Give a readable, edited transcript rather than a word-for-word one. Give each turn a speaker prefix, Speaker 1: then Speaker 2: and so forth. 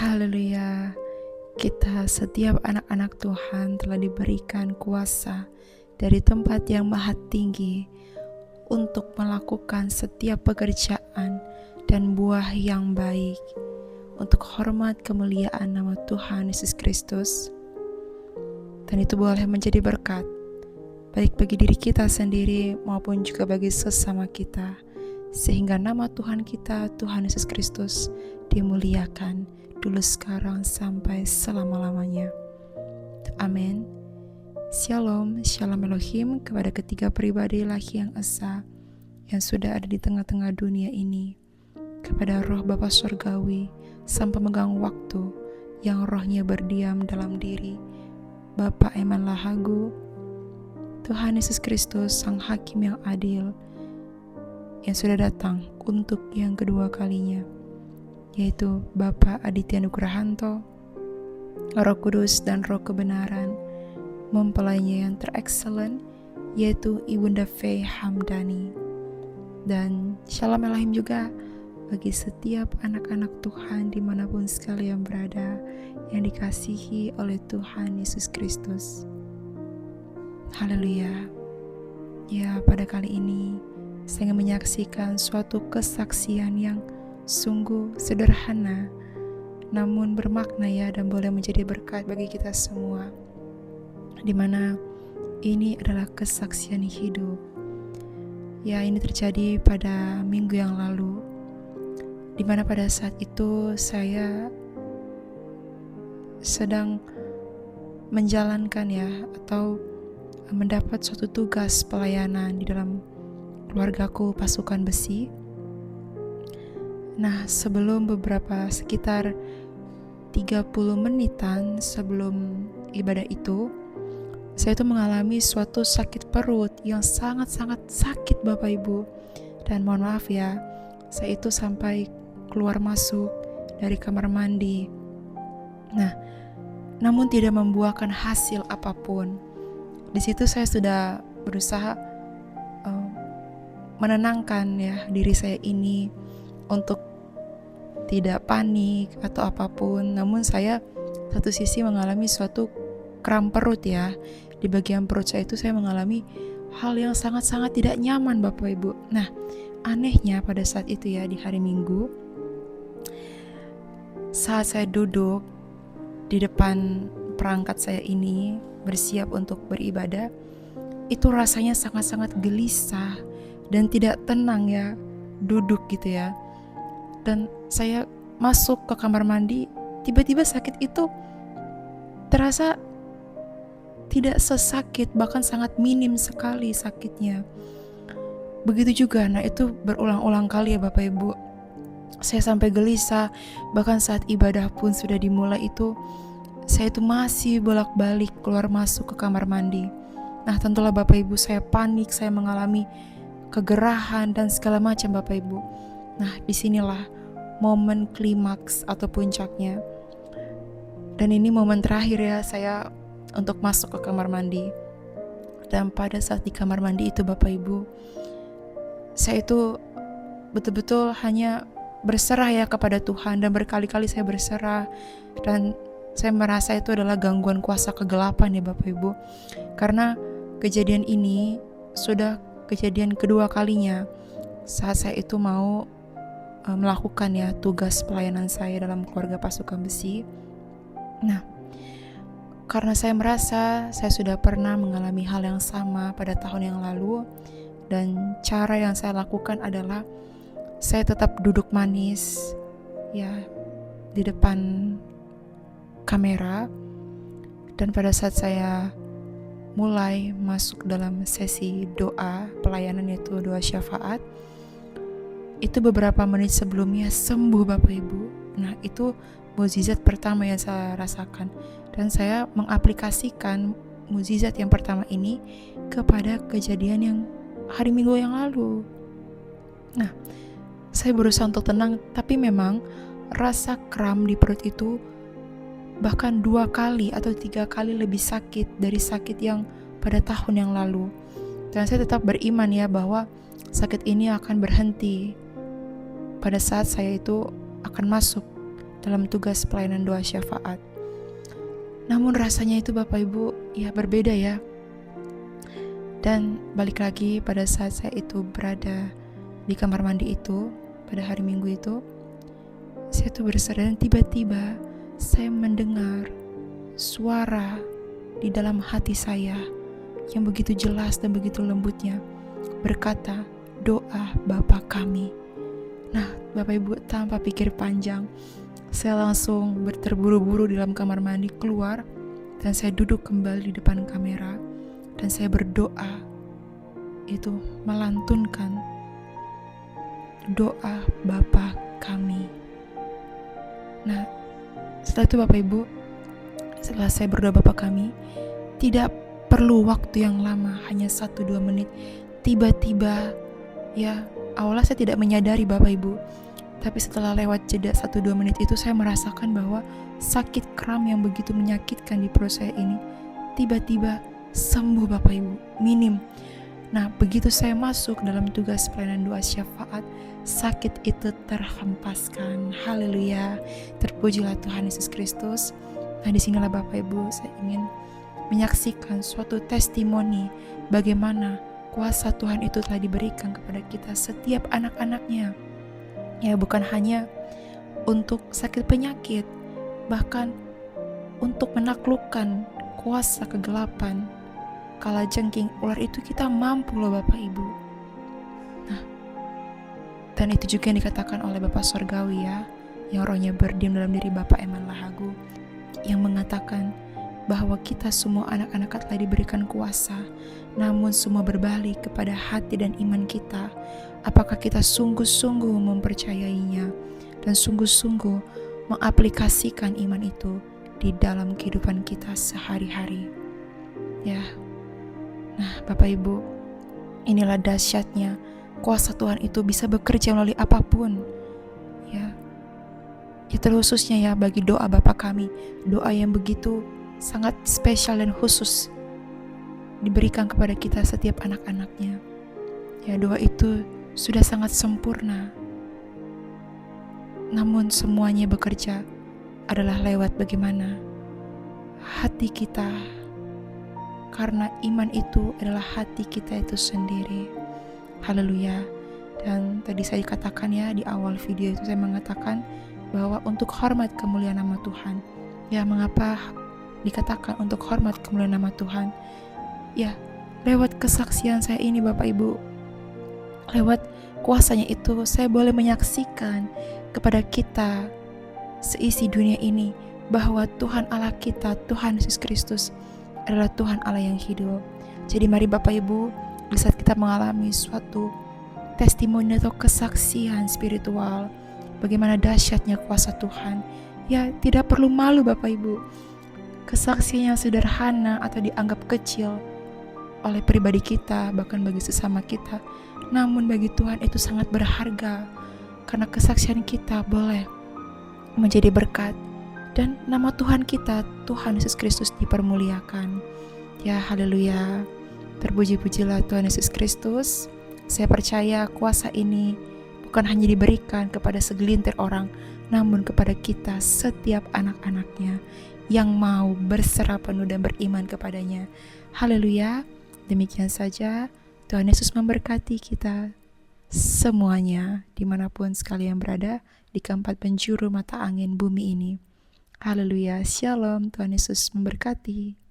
Speaker 1: Haleluya. Kita setiap anak-anak Tuhan telah diberikan kuasa dari tempat yang maha tinggi untuk melakukan setiap pekerjaan dan buah yang baik untuk hormat kemuliaan nama Tuhan Yesus Kristus. Dan itu boleh menjadi berkat baik bagi diri kita sendiri maupun juga bagi sesama kita, sehingga nama Tuhan kita, Tuhan Yesus Kristus, dimuliakan dulu, sekarang, sampai selama-lamanya. Amin. Shalom, Shalom Elohim kepada ketiga pribadi ilahi yang esa yang sudah ada di tengah-tengah dunia ini, kepada roh Bapa Surgawi, Sang Pemegang Waktu yang rohnya berdiam dalam diri Bapa Eman Lahagu, Tuhan Yesus Kristus, Sang Hakim yang adil, yang sudah datang untuk yang kedua kalinya, yaitu Bapa Aditya Nugrahanto, Roh Kudus dan Roh Kebenaran, mempelainya yang terexcellent, yaitu Ibunda Faye Hamdani. Dan Shalom Elohim juga bagi setiap anak-anak Tuhan dimanapun sekalian berada, yang dikasihi oleh Tuhan Yesus Kristus. Haleluya. Ya, pada kali ini saya ingin menyaksikan suatu kesaksian yang sungguh sederhana namun bermakna ya, dan boleh menjadi berkat bagi kita semua, dimana ini adalah kesaksian hidup. Ya, ini terjadi pada minggu yang lalu, dimana pada saat itu saya sedang menjalankan atau mendapat suatu tugas pelayanan di dalam keluargaku, pasukan besi. Nah, sebelum sekitar 30 menitan sebelum ibadah itu, saya itu mengalami suatu sakit perut yang sangat-sangat sakit Bapak Ibu. Dan mohon maaf ya, saya itu sampai keluar masuk dari kamar mandi. Nah, namun tidak membuahkan hasil apapun. Di situ saya sudah berusaha menenangkan diri saya ini untuk tidak panik atau apapun. Namun saya satu sisi mengalami suatu kram perut ya. Di bagian perut saya itu saya mengalami hal yang sangat-sangat tidak nyaman Bapak Ibu. Nah, anehnya pada saat itu di hari Minggu, saat saya duduk di depan perangkat saya ini bersiap untuk beribadah, itu rasanya sangat-sangat gelisah dan tidak tenang duduk gitu ya. Dan saya masuk ke kamar mandi, tiba-tiba sakit itu terasa tidak sesakit, bahkan sangat minim sekali sakitnya. Begitu juga, itu berulang-ulang kali Bapak Ibu. Saya sampai gelisah, bahkan saat ibadah pun sudah dimulai itu, saya itu masih bolak-balik keluar masuk ke kamar mandi. Nah, tentulah Bapak Ibu, saya panik, saya mengalami kegerahan dan segala macam Bapak Ibu. Nah, disinilah momen klimaks atau puncaknya. Dan ini momen terakhir saya untuk masuk ke kamar mandi. Dan pada saat di kamar mandi itu Bapak Ibu, saya itu betul-betul hanya berserah kepada Tuhan, dan berkali-kali saya berserah, dan saya merasa itu adalah gangguan kuasa kegelapan Bapak Ibu. Karena kejadian ini sudah kejadian kedua kalinya saat saya itu mau melakukan tugas pelayanan saya dalam keluarga pasukan besi. Nah, karena saya merasa saya sudah pernah mengalami hal yang sama pada tahun yang lalu, dan cara yang saya lakukan adalah saya tetap duduk manis di depan kamera. Dan pada saat saya mulai masuk dalam sesi doa pelayanan, yaitu doa syafaat, itu beberapa menit sebelumnya sembuh Bapak Ibu. Nah, itu mukjizat pertama yang saya rasakan, dan saya mengaplikasikan mukjizat yang pertama ini kepada kejadian yang hari Minggu yang lalu. Nah, saya berusaha untuk tenang, tapi memang rasa kram di perut itu bahkan 2 kali atau 3 kali lebih sakit dari sakit yang pada tahun yang lalu. Dan saya tetap beriman bahwa sakit ini akan berhenti pada saat saya itu akan masuk dalam tugas pelayanan doa syafaat. Namun rasanya itu Bapak Ibu ya berbeda ya. Dan balik lagi pada saat saya itu berada di kamar mandi itu pada hari Minggu itu, saya tuh bersadar dan tiba-tiba saya mendengar suara di dalam hati saya yang begitu jelas dan begitu lembutnya berkata, doa Bapa kami. Nah Bapak Ibu, tanpa pikir panjang, saya langsung terburu-buru di dalam kamar mandi keluar dan saya duduk kembali di depan kamera dan saya berdoa, itu melantunkan doa Bapa kami. Nah setelah itu Bapak Ibu, setelah saya berdoa Bapa kami, tidak perlu waktu yang lama, hanya 1-2 menit. Tiba-tiba ya, awalnya saya tidak menyadari Bapak Ibu, tapi setelah lewat jeda 1-2 menit itu saya merasakan bahwa sakit kram yang begitu menyakitkan di perut saya ini tiba-tiba sembuh Bapak Ibu, minim. Nah begitu saya masuk dalam tugas pelayanan doa syafaat, sakit itu terhempaskan. Haleluya, terpujilah Tuhan Yesus Kristus. Nah disinilah Bapak Ibu, saya ingin menyaksikan suatu testimoni bagaimana kuasa Tuhan itu telah diberikan kepada kita setiap anak-anaknya. Ya bukan hanya untuk sakit penyakit, bahkan untuk menaklukkan kuasa kegelapan, kalajengking ular itu kita mampu loh Bapak Ibu. Nah, dan itu juga yang dikatakan oleh Bapak Sorgawi ya, yang rohnya berdiam dalam diri Bapak Eman Lahagu, yang mengatakan bahwa kita semua anak-anak telah diberikan kuasa, namun semua berbalik kepada hati dan iman kita. Apakah kita sungguh-sungguh mempercayainya dan sungguh-sungguh mengaplikasikan iman itu di dalam kehidupan kita sehari-hari. Ya, nah Bapak Ibu, inilah dahsyatnya kuasa Tuhan itu bisa bekerja melalui apapun. Ya terkhususnya ya bagi doa Bapa kami, doa yang begitu sangat spesial dan khusus diberikan kepada kita setiap anak-anaknya. Ya doa itu sudah sangat sempurna, namun semuanya bekerja adalah lewat bagaimana hati kita, karena iman itu adalah hati kita itu sendiri. Haleluya. Dan tadi saya katakan ya, di awal video itu saya mengatakan bahwa untuk hormat kemuliaan nama Tuhan. Ya mengapa dikatakan untuk hormat kemuliaan nama Tuhan? Ya lewat kesaksian saya ini Bapak Ibu, lewat kuasanya itu saya boleh menyaksikan kepada kita seisi dunia ini bahwa Tuhan Allah kita, Tuhan Yesus Kristus adalah Tuhan Allah yang hidup. Jadi mari Bapak Ibu, di saat kita mengalami suatu testimoni atau kesaksian spiritual bagaimana dahsyatnya kuasa Tuhan, ya tidak perlu malu Bapak Ibu. Kesaksian yang sederhana atau dianggap kecil oleh pribadi kita, bahkan bagi sesama kita, namun bagi Tuhan itu sangat berharga, karena kesaksian kita boleh menjadi berkat dan nama Tuhan kita, Tuhan Yesus Kristus dipermuliakan. Ya haleluya, terpuji-pujilah Tuhan Yesus Kristus. Saya percaya kuasa ini bukan hanya diberikan kepada segelintir orang, namun kepada kita setiap anak-anaknya yang mau berserah penuh dan beriman kepadanya. Haleluya. Demikian saja, Tuhan Yesus memberkati kita semuanya dimanapun sekalian berada di keempat penjuru mata angin bumi ini. Haleluya. Shalom. Tuhan Yesus memberkati.